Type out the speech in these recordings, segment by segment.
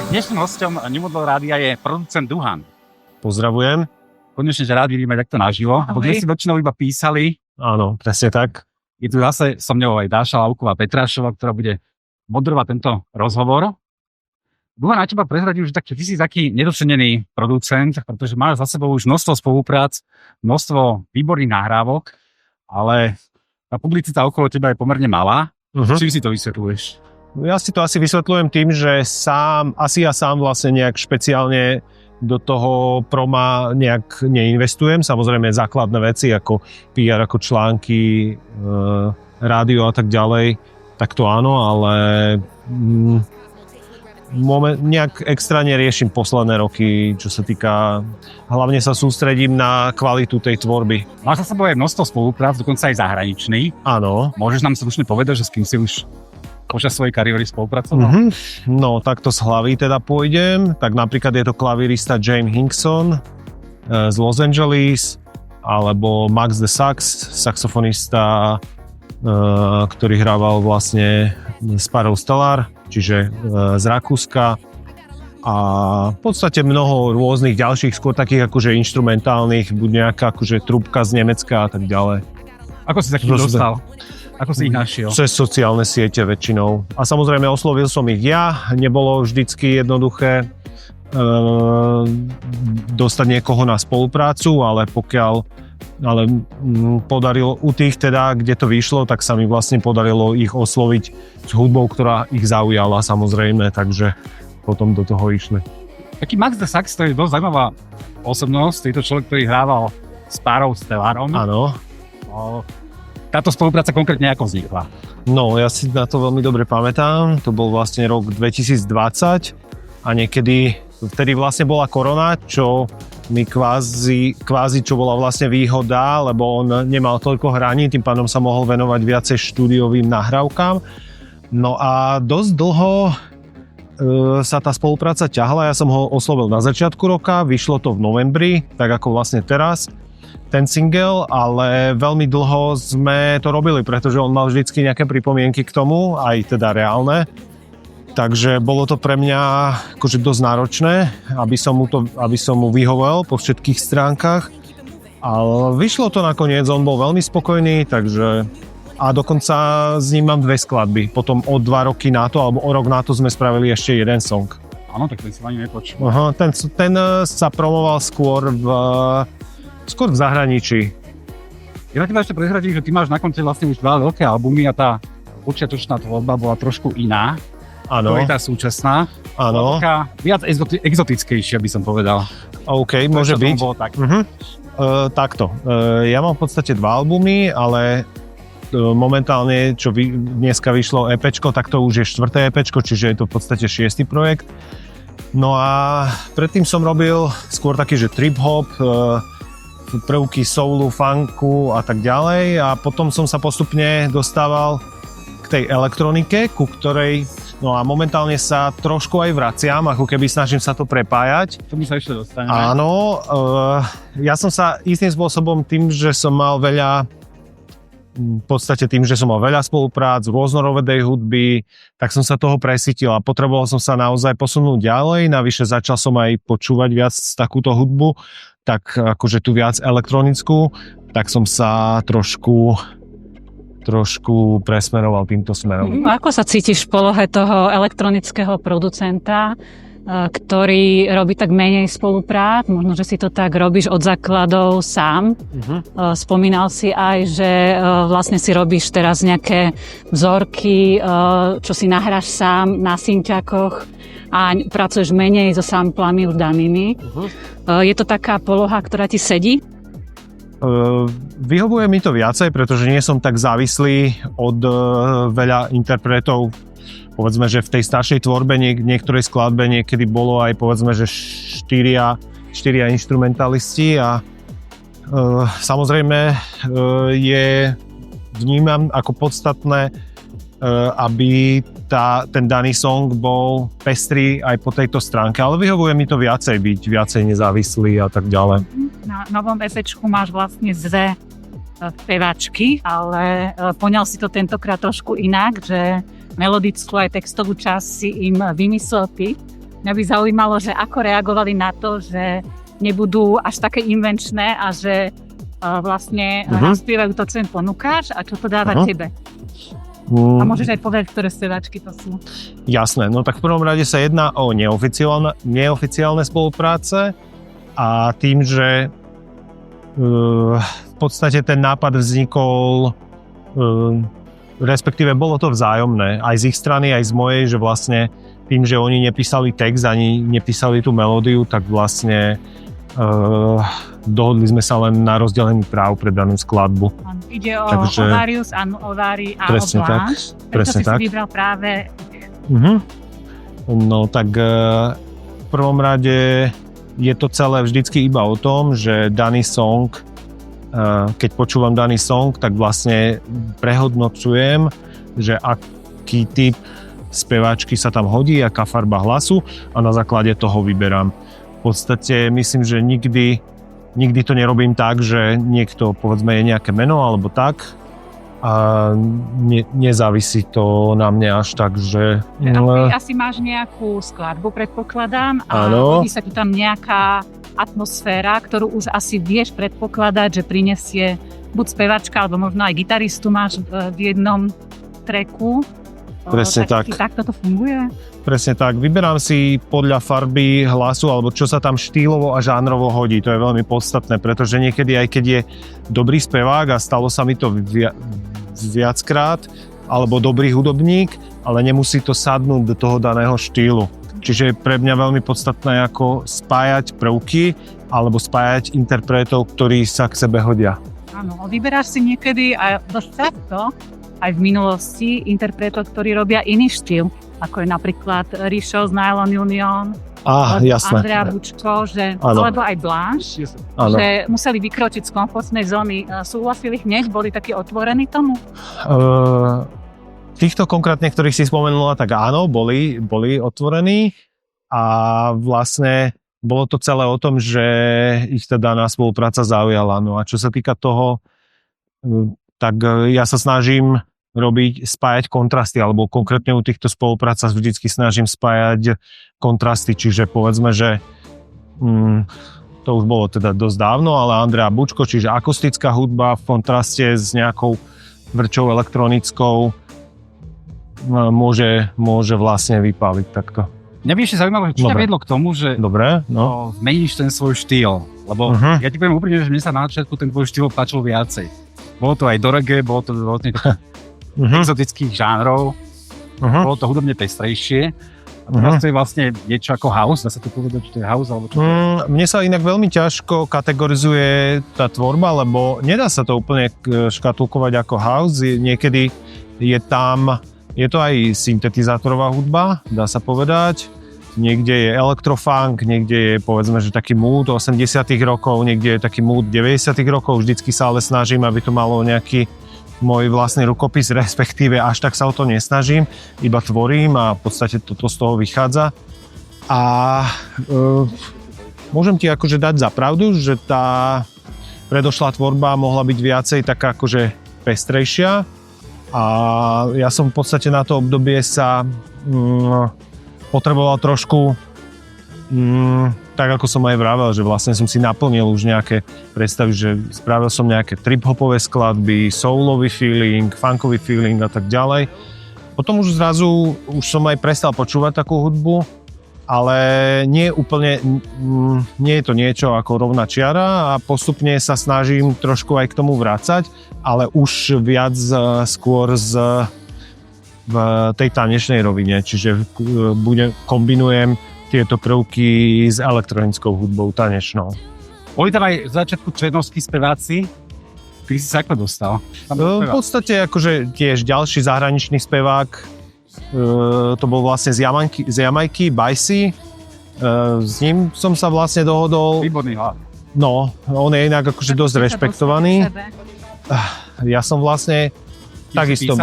Dnešným hosťom New Model Rádia je producent Duhan. Pozdravujem. Konečne, že rád vidíme takto naživo. Bo dnes si väčšinou iba písali. Áno, presne tak. Je tu zase so mňou aj Dáša Lauková Petrášová, ktorá bude moderovať tento rozhovor. Duhan, na teba prezradím, že ty si taký nedocenený producent, pretože máš za sebou už množstvo spoluprác, množstvo výborných nahrávok, ale tá publicita okolo teba je pomerne malá. Čím si to vysvetľuješ? Ja si to asi vysvetľujem tým, že ja sám vlastne nejak špeciálne do toho proma nejak neinvestujem. Samozrejme základné veci ako PR, ako články, rádio a tak ďalej, tak to áno, ale nejak extra neriešim posledné roky, čo sa týka, hlavne sa sústredím na kvalitu tej tvorby. Máš za sebou aj množstvo spoluprác, dokonca aj zahraničný. Áno. Môžeš nám slušne povedať, že s kým si už počas svojej kariéry spolupracoval? No, takto z hlavy teda pôjdem. Tak napríklad je to klavírista James Hinkson z Los Angeles, alebo Max the Sax, saxofonista, ktorý hrával vlastne s Parou Stellar, čiže z Rakúska, a v podstate mnoho rôznych ďalších, skôr takých akože inštrumentálnych, buď nejaká akože trúbka z Nemecka a tak ďalej. Ako si sa k nim dostal? Ako si ich našiel? Cez sociálne siete väčšinou. A samozrejme oslovil som ich ja, nebolo vždycky jednoduché dostať niekoho na spoluprácu, ale podarilo u tých teda, kde to vyšlo, tak sa mi vlastne podarilo ich osloviť s hudbou, ktorá ich zaujala samozrejme, takže potom do toho išli. Taký Max the Sax, to je dosť zaujímavá osobnosť, je to človek, ktorý hrával s Parou Stellarom. Áno. Táto spolupráca konkrétne ako vznikla? No, ja si na to veľmi dobre pamätám, to bol vlastne rok 2020 a niekedy, vtedy vlastne bola korona, čo mi kvázi čo bola vlastne výhoda, lebo on nemal toľko hraní, tým pádom sa mohol venovať viacej štúdiovým nahrávkam. No a dosť dlho sa tá spolupráca ťahla, ja som ho oslovil na začiatku roka, vyšlo to v novembri, tak ako vlastne teraz, ten single, ale veľmi dlho sme to robili, pretože on mal vždycky nejaké pripomienky k tomu, aj teda reálne. Takže bolo to pre mňa akože dosť náročné, aby som mu vyhovel po všetkých stránkach. Ale vyšlo to nakoniec, on bol veľmi spokojný, takže a dokonca s ním mám 2 skladby. Potom o 2 roky na to, alebo o rok na to sme spravili ešte jeden song. Áno, tak ten som ani nepočul. Aha, ten sa promoval skôr v zahraničí. Ja na teba ešte prezradím, že ty máš na konci vlastne už 2 veľké albumy a tá počiatočná tvorba bola trošku iná. Áno. To je tá súčasná. Áno. Taká viac exotickejšia, by som povedal. OK, môže byť. Bolo tak. Takto. Ja mám v podstate 2 albumy, ale momentálne, čo dneska vyšlo EPčko, tak to už je 4. EPčko, čiže je to v podstate 6. projekt. No a predtým som robil skôr taký, že trip-hop, prvky soulu, funku a tak ďalej, a potom som sa postupne dostával k tej elektronike, ku ktorej no a momentálne sa trošku aj vraciam, ako keby snažím sa to prepájať. To my sa ešte dostaneme. Áno, ja som sa istým spôsobom tým, že som mal veľa spoluprác, rôznorodej hudby, tak som sa toho presítil a potreboval som sa naozaj posunúť ďalej. Navyše začal som aj počúvať viac takúto hudbu, tak akože tu viac elektronickú, tak som sa trošku presmeroval týmto smerom. Ako sa cítiš v polohe toho elektronického producenta, ktorý robí tak menej spoluprác? Možno, že si to tak robíš od základov sám. Spomínal si aj, že vlastne si robíš teraz nejaké vzorky, čo si nahráš sám na synťakoch a pracuješ menej so samplami už danými. Je to taká poloha, ktorá ti sedí? Vyhovuje mi to viacej, pretože nie som tak závislý od veľa interpretov. Povedzme, že v tej staršej tvorbe niektorej skladbe niekedy bolo aj povedzme, že štyria instrumentalisti a samozrejme vnímam ako podstatné, aby ten daný song bol pestrý aj po tejto stránke, ale vyhovuje mi to viacej byť, viacej nezávislý a tak ďalej. Na novom EPčku máš vlastne dve speváčky, ale poňal si to tentokrát trošku inak, že melodickú aj textovú časť si im vymyslel ty. Mňa by zaujímalo, že ako reagovali na to, že nebudú až také invenčné a že vlastne naspievajú to, čo im ponúkáš a čo to dáva tebe. A môžeš aj povedať, ktoré speváčky to sú. Jasné, no tak v prvom rade sa jedná o neoficiálne spolupráce a tým, že v podstate ten nápad vznikol, respektíve bolo to vzájomné, aj z ich strany, aj z mojej, že vlastne tým, že oni nepísali text, ani nepísali tú melódiu, tak vlastne dohodli sme sa len na rozdelení práv pre danú skladbu. Ide o Ovarius, Ovari a presne Blanche. Presne tak. Si vybral práve... No tak v prvom rade je to celé vždycky iba o tom, že daný song, keď počúvam daný song, tak vlastne prehodnocujem, že aký typ speváčky sa tam hodí, aká farba hlasu a na základe toho vyberám. V podstate myslím, že nikdy to nerobím tak, že niekto, povedzme, je nejaké meno alebo tak a nezávisí to na mne až tak, že... Ty asi máš nejakú skladbu, predpokladám, a hodí sa tu tam nejaká atmosféra, ktorú už asi vieš predpokladať, že prinesie buď spevačka, alebo možno aj gitaristu máš v jednom tracku. Presne tak. Takto to funguje? Presne tak. Vyberám si podľa farby hlasu, alebo čo sa tam štýlovo a žánrovo hodí. To je veľmi podstatné, pretože niekedy, aj keď je dobrý spevák, a stalo sa mi to viackrát, alebo dobrý hudobník, ale nemusí to sadnúť do toho daného štýlu. Čiže je pre mňa veľmi podstatné ako spájať prvky, alebo spájať interpretov, ktorí sa k sebe hodia. Áno, vyberáš si niekedy aj dosť často, aj v minulosti, interpretov, ktorí robia iný štýl, ako je napríklad Rišo z Nylon Union, jasné. Andrea Bučko, alebo aj Blanche, že museli vykročiť z komfortnej zóny. Súhlasili hneď? Boli takí otvorení tomu? Týchto konkrétne, ktorých si spomenula, tak áno, boli otvorení a vlastne bolo to celé o tom, že ich tá daná spolupráca zaujala. No a čo sa týka toho, tak ja sa snažím spájať kontrasty, alebo konkrétne u týchto spoluprác sa vždycky snažím spájať kontrasty, čiže povedzme, že to už bolo teda dosť dávno, ale Andrea Bučko, čiže akustická hudba v kontraste s nejakou vrčou elektronickou môže vlastne vypáliť takto. Mňa by ešte zaujímalo, čo ťa viedlo k tomu, že zmeníš ten svoj štýl, lebo ja ti poviem úprimne, že mne sa na začiatku ten tvoj štýl páčil viacej. Bolo to aj do reggae, bolo to vlastne exotických žánrov, bolo to hudobne pestrejšie. A teraz to je vlastne niečo ako house, dá sa to povedať, že to je house, alebo čo? Mne sa inak veľmi ťažko kategorizuje tá tvorba, lebo nedá sa to úplne škatulkovať ako house. Niekedy je to aj syntetizátorová hudba, dá sa povedať. Niekde je elektrofunk, niekde je povedzme, že taký mood 80 rokov, niekde je taký mood 90 rokov. Vždycky sa ale snažím, aby to malo nejaký môj vlastný rukopis, respektíve až tak sa o to nesnažím, iba tvorím a v podstate toto z toho vychádza. A môžem ti akože dať za pravdu, že tá predošlá tvorba mohla byť viacej taká akože pestrejšia a ja som v podstate na to obdobie sa potreboval trošku, tak ako som aj vravel, že vlastne som si naplnil už nejaké predstavy, že spravil som nejaké trip-hopové skladby, soulový feeling, funkový feeling a tak ďalej. Potom už zrazu som aj prestal počúvať takú hudbu, ale nie je to niečo ako rovná čiara a postupne sa snažím trošku aj k tomu vracať, ale už viac skôr v tej tanečnej rovine, čiže kombinujem tieto prvky s elektronickou hudbou tanečnou. Boli tam aj v začiatku černovskí speváci? Ty si sa ako dostal? V podstate akože tiež ďalší zahraničný spevák, to bol vlastne z Jamajky, Bajsi. S ním som sa vlastne dohodol. Výborný hlas. No, on je inak akože dosť rešpektovaný. Ja som vlastne takisto...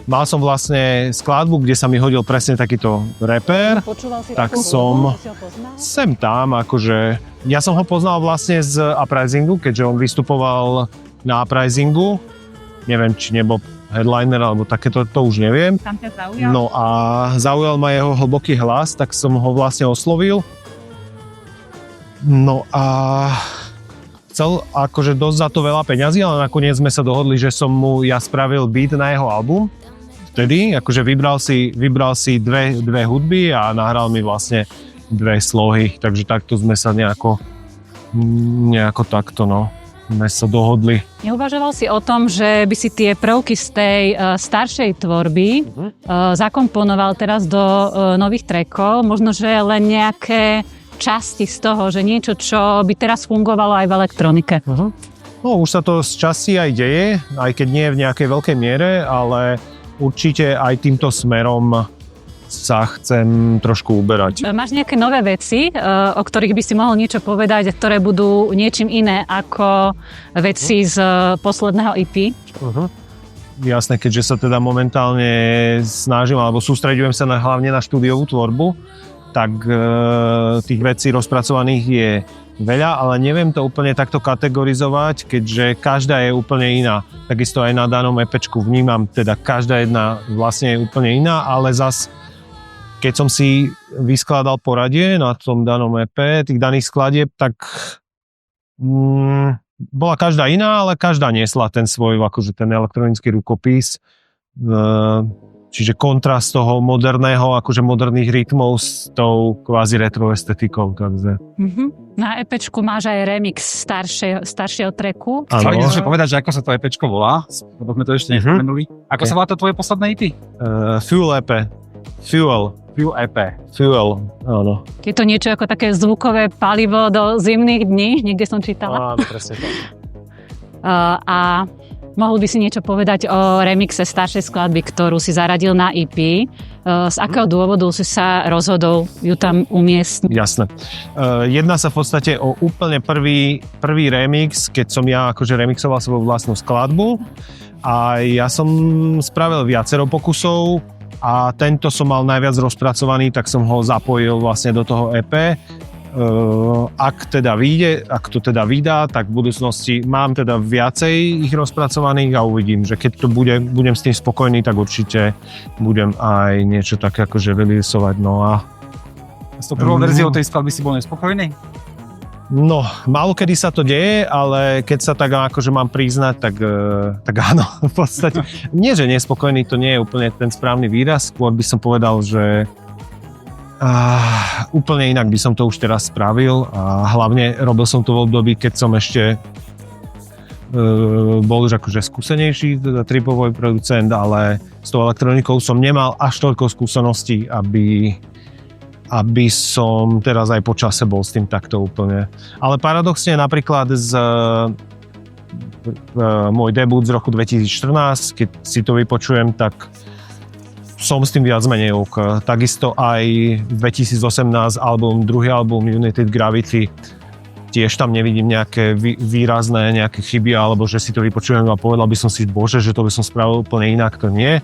mal som vlastne skladbu, kde sa mi hodil presne takýto reper, Počúval si tak takú som- hudbu, si ho poznal? sem tam, akože ja som ho poznal vlastne z Uprisingu, keďže on vystupoval na Uprisingu, neviem, či nebol headliner alebo takéto, to už neviem. Tam ťa zaujal? No a zaujal ma jeho hlboký hlas, tak som ho vlastne oslovil. No a chcel akože dosť za to veľa peňazí, ale nakoniec sme sa dohodli, že som mu ja spravil beat na jeho album. Vtedy akože vybral si dve hudby a nahral mi vlastne 2 slohy, takže takto sme sa nejako takto, no, sme sa dohodli. Neuvažoval si o tom, že by si tie prvky z tej staršej tvorby zakomponoval teraz do nových trackov, možno, že len nejaké časti z toho, že niečo, čo by teraz fungovalo aj v elektronike? No už sa to z časti aj deje, aj keď nie v nejakej veľkej miere, ale určite aj týmto smerom sa chcem trošku uberať. Máš nejaké nové veci, o ktorých by si mohol niečo povedať, ktoré budú niečím iné ako veci z posledného EP? Jasné, keďže sa teda momentálne snažím, alebo sústreďujem sa hlavne na štúdiovú tvorbu, tak tých vecí rozpracovaných je veľa, ale neviem to úplne takto kategorizovať, keďže každá je úplne iná. Takisto aj na danom EPčku vnímam, teda každá jedna vlastne je úplne iná, ale zas keď som si vyskladal poradie na tom danom EP, tých daných skladieb, tak bola každá iná, ale každá niesla ten svoj, akože ten elektronický rukopis. Čiže kontrast toho moderného, akože moderných rytmov s tou kvázi retro estetikou. Takže. Na EPčku máš aj remix staršieho tracku. Chceli sme povedať, že ako sa to EPčko volá, lebo sme to ešte nespomenuli. Ako sa volá to tvoje posledné EP? Fuel EP. Fuel EP. Fuel, áno. Je to niečo ako také zvukové palivo do zimných dní, niekde som čítala. Áno, presne tak. A mohol by si niečo povedať o remixe staršej skladby, ktorú si zaradil na EP. Z akého dôvodu si sa rozhodol ju tam umiestniť? Jasné. Jedná sa v podstate o úplne prvý remix, keď som ja akože remixoval svoju vlastnú skladbu a ja som spravil viacero pokusov a tento som mal najviac rozpracovaný, tak som ho zapojil vlastne do toho EP. Ak to teda vydá, tak v budúcnosti mám teda viacej ich rozpracovaných a uvidím, že keď to budem s tým spokojný, tak určite budem aj niečo také akože releaseovať. No a S tou prvou verziou tej skladby si bol nespokojný? no, málo kedy sa to deje, ale keď sa tak akože mám priznať, tak áno, v podstate. Nie, že nespokojný, to nie je úplne ten správny výraz, skôr by som povedal, že úplne inak by som to už teraz spravil a hlavne robil som to v období, keď som ešte bol už akože skúsenejší, teda tripový producent, ale s tou elektronikou som nemal až toľko skúseností, aby som teraz aj po čase bol s tým takto úplne. Ale paradoxne napríklad môj debut z roku 2014, keď si to vypočujem, tak som s tým viac menej ok. Takisto aj 2018 druhý album United Gravity, tiež tam nevidím nejaké výrazné nejaké chyby, alebo že si to vypočujem a povedal by som si, bože, že to by som spravil úplne inak, to nie.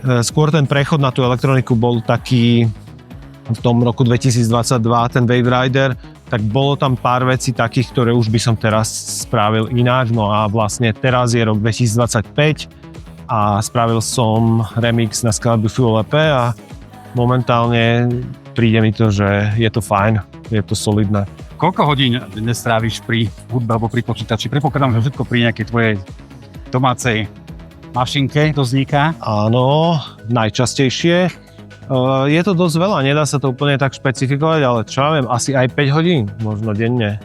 Skôr ten prechod na tú elektroniku bol taký v tom roku 2022, ten Wave Rider, tak bolo tam pár vecí takých, ktoré už by som teraz spravil ináč, no a vlastne teraz je rok 2025 a spravil som remix na skladbu Fuel EP a momentálne príde mi to, že je to fajn, je to solidné. Koľko hodín dnes stráviš pri hudbe alebo pri počítači? Predpokladám, že všetko pri nejakej tvojej domácej mašinke to vzniká. Áno, najčastejšie. Je to dosť veľa, nedá sa to úplne tak špecifikovať, ale čo ja viem, asi aj 5 hodín, možno denne.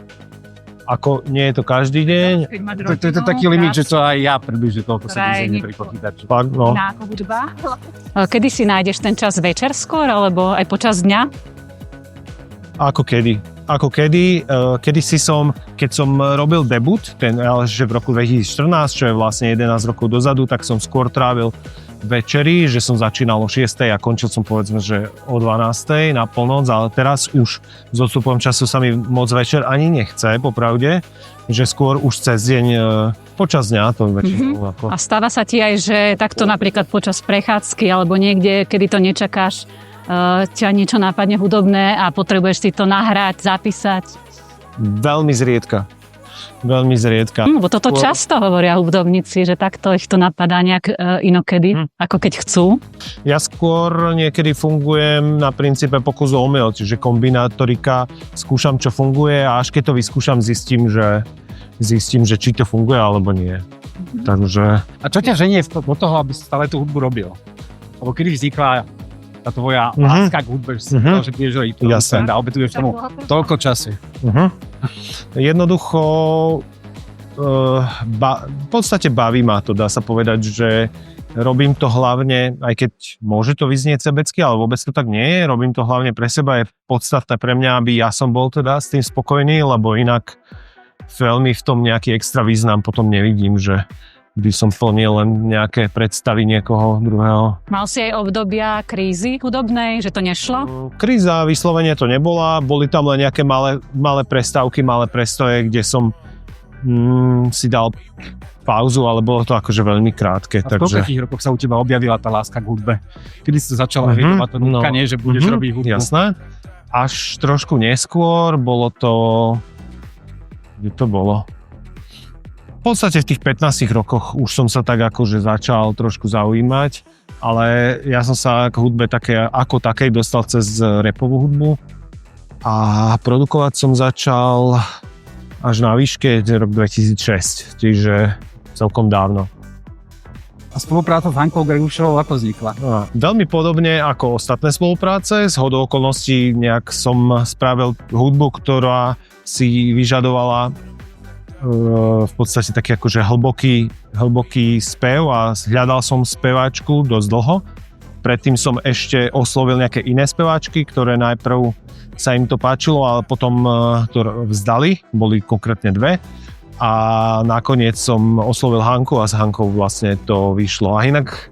Ako nie je to každý deň. To je taký limit, že to aj ja približne toľko sa dizajne pri počítači. Fakt, no. Kedy si nájdeš ten čas večer skôr, alebo aj počas dňa? Ako kedy, keď som robil debut, že v roku 2014, čo je vlastne 11 rokov dozadu, tak som skôr trávil večeri, že som začínal o 6 a končil som povedzme, že o 12 na polnoc, ale teraz už s odstupom času sa mi moc večer ani nechce, popravde, že skôr už cez deň Počas dňa to väčšinou. Ako... A stáva sa ti aj, že takto napríklad počas prechádzky alebo niekde, kedy to nečakáš, ťa niečo nápadne hudobné a potrebuješ si to nahrať, zapísať? Veľmi zriedka. Lebo toto často hovoria hudobníci, že takto ich to napadá nejak inokedy, ako keď chcú. Ja skôr niekedy fungujem na princípe pokusu omyl, čiže kombinátorika, skúšam, čo funguje a až keď to vyskúšam, zistím, že či to funguje alebo nie. Takže... A čo ťa ženie do toho, aby si stále tú hudbu robil? Lebo kedy vznikla tá tvoja láska k hudbe, že si povedal, že budeš robiť producent a obetuješ tomu toľko času? Jednoducho, v podstate baví ma to, dá sa povedať, že robím to hlavne, aj keď môže to vyznieť sebecky, ale vôbec to tak nie je, robím to hlavne pre seba, je podstatné pre mňa, aby ja som bol teda s tým spokojný, lebo inak veľmi v tom nejaký extra význam potom nevidím, že by som plnil len nejaké predstavy niekoho druhého. Mal si aj obdobia krízy hudobnej, že to nešlo? Kríza vyslovene to nebola, boli tam len nejaké malé prestávky, malé prestoje, kde som si dal pauzu, ale bolo to akože veľmi krátke. A v koľkých rokoch sa u teba objavila tá láska k hudbe? Kedy si to začala hľadať to núkanie, že budeš robiť hudbu? Jasné. Až trošku neskôr bolo to... Kde to bolo? V podstate v tých 15 rokoch už som sa tak akože začal trošku zaujímať, ale ja som sa k hudbe ako takej dostal cez rapovú hudbu a produkovať som začal až na výške rok 2006, čiže celkom dávno. A spolupráca s Hankou Gregušovou ako vznikla? Veľmi podobne ako ostatné spolupráce, zhodou okolností nejak som spravil hudbu, ktorá si vyžadovala v podstate taký akože hlboký spev a hľadal som speváčku dosť dlho. Predtým som ešte oslovil nejaké iné speváčky, ktoré najprv sa im to páčilo, ale potom to vzdali, boli konkrétne dve. A nakoniec som oslovil Hanku a s Hankou vlastne to vyšlo. A inak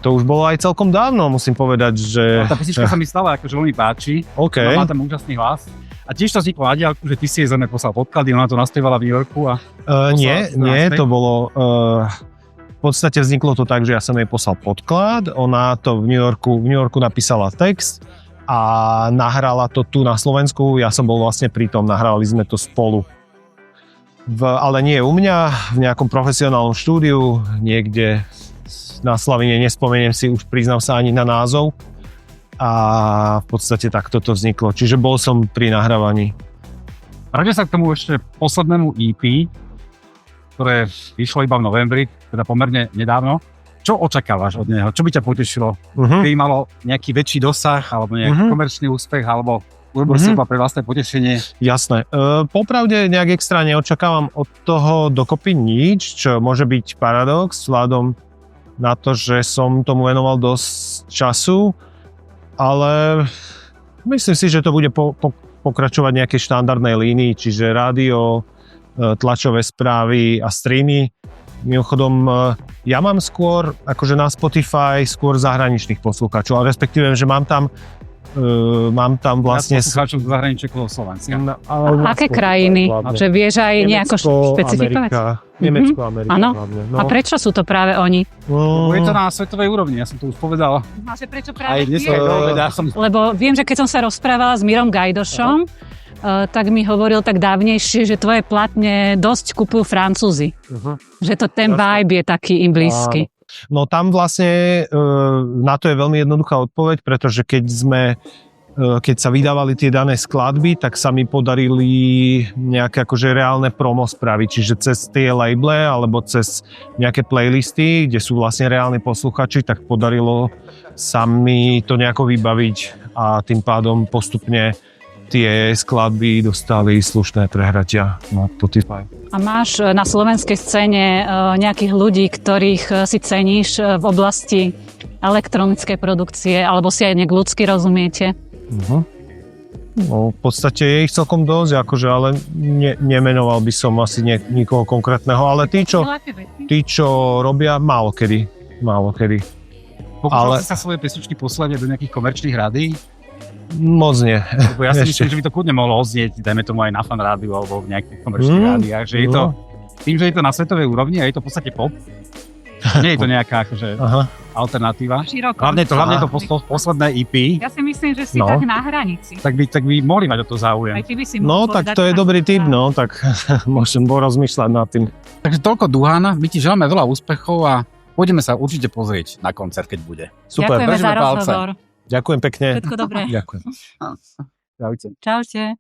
to už bolo aj celkom dávno, musím povedať, že... Tá pesnička sa mi stala akože veľmi páči. OK. Má tam úžasný hlas. A tiež to vzniklo na diaľku, že ty si jej zrejme poslal podklady, ona to naspievala v New Yorku a... Nie, to bolo... v podstate vzniklo to tak, že ja som jej poslal podklad, ona to v New Yorku napísala text a nahrala to tu na Slovensku, ja som bol vlastne pri tom, nahrávali sme to spolu. Ale nie u mňa, v nejakom profesionálnom štúdiu, niekde na Slavine, nespomeniem si, už priznám sa ani na názov. A v podstate takto to vzniklo. Čiže bol som pri nahrávaní. Vráťme sa k tomu ešte poslednému EP, ktoré vyšlo iba v novembri, teda pomerne nedávno. Čo očakávaš od neho? Čo by ťa potešilo? Keby malo nejaký väčší dosah, alebo nejaký komerčný úspech, alebo urobil si iba pre vlastné potešenie? Jasné. Popravde nejak extra neočakávam od toho dokopy nič, čo môže byť paradox, vzhľadom na to, že som tomu venoval dosť času. Ale myslím si, že to bude pokračovať nejakej štandardnej línii, čiže rádio, tlačové správy a streamy. Mimochodom, ja mám skôr, akože na Spotify, skôr zahraničných poslucháčov, ale respektíve, že mám tam vlastne... Poslucháčov z zahraničia okolo Slovenska. Aké krajiny? Že vieš aj nejako špecifikovať? Nemecko, Amerika hlavne. No. A prečo sú to práve oni? Je to na svetovej úrovni, ja som to už povedal. A že prečo práve Lebo viem, že keď som sa rozprávala s Mirom Gajdošom, tak mi hovoril tak dávnejšie, že tvoje platne dosť kupujú Francúzi. Že to ten vibe je taký im blízky. No tam vlastne na to je veľmi jednoduchá odpoveď, pretože keď sa vydávali tie dané skladby, tak sa mi podarili nejaké akože reálne promo spraviť, čiže cez tie labele alebo cez nejaké playlisty, kde sú vlastne reálni posluchači, tak podarilo sa mi to nejako vybaviť a tým pádom postupne tie skladby dostali slušné prehratia na Spotify. A máš na slovenskej scéne nejakých ľudí, ktorých si ceníš v oblasti elektronickej produkcie, alebo si aj nejak ľudsky rozumiete? No, v podstate je ich celkom dosť, akože, ale nemenoval by som asi nikoho konkrétneho, ale tí, čo robia, málo kedy. Pokúšal si sa svoje pesničky poslať do nejakých komerčných rádií? Moc nie. Lebo ja si myslím, že by to kľudne mohlo odznieť, dajme tomu aj na Fan rádiu alebo v nejakých komerčných rádiách, že je to tým, že je to na svetovej úrovni a je to v podstate pop, nie je to nejaká akože alternatíva. Široko. Hlavne to posledné EP, Ja si myslím, že si No. tak na hranici. tak by mohli mať o to Aj záujem. ty by si No mohol tak povedať to je na dobrý tip, spoluprácu. no, tak môžem porozmýšľať nad tým. Takže toľko Duhan, my ti želáme veľa úspechov a pôjdeme sa určite pozrieť na koncert, keď bude. Super, Ďakujeme za držíme palce. rozhovor. ďakujem pekne. Všetko dobré. Ďakujem. Čaute. Čaute.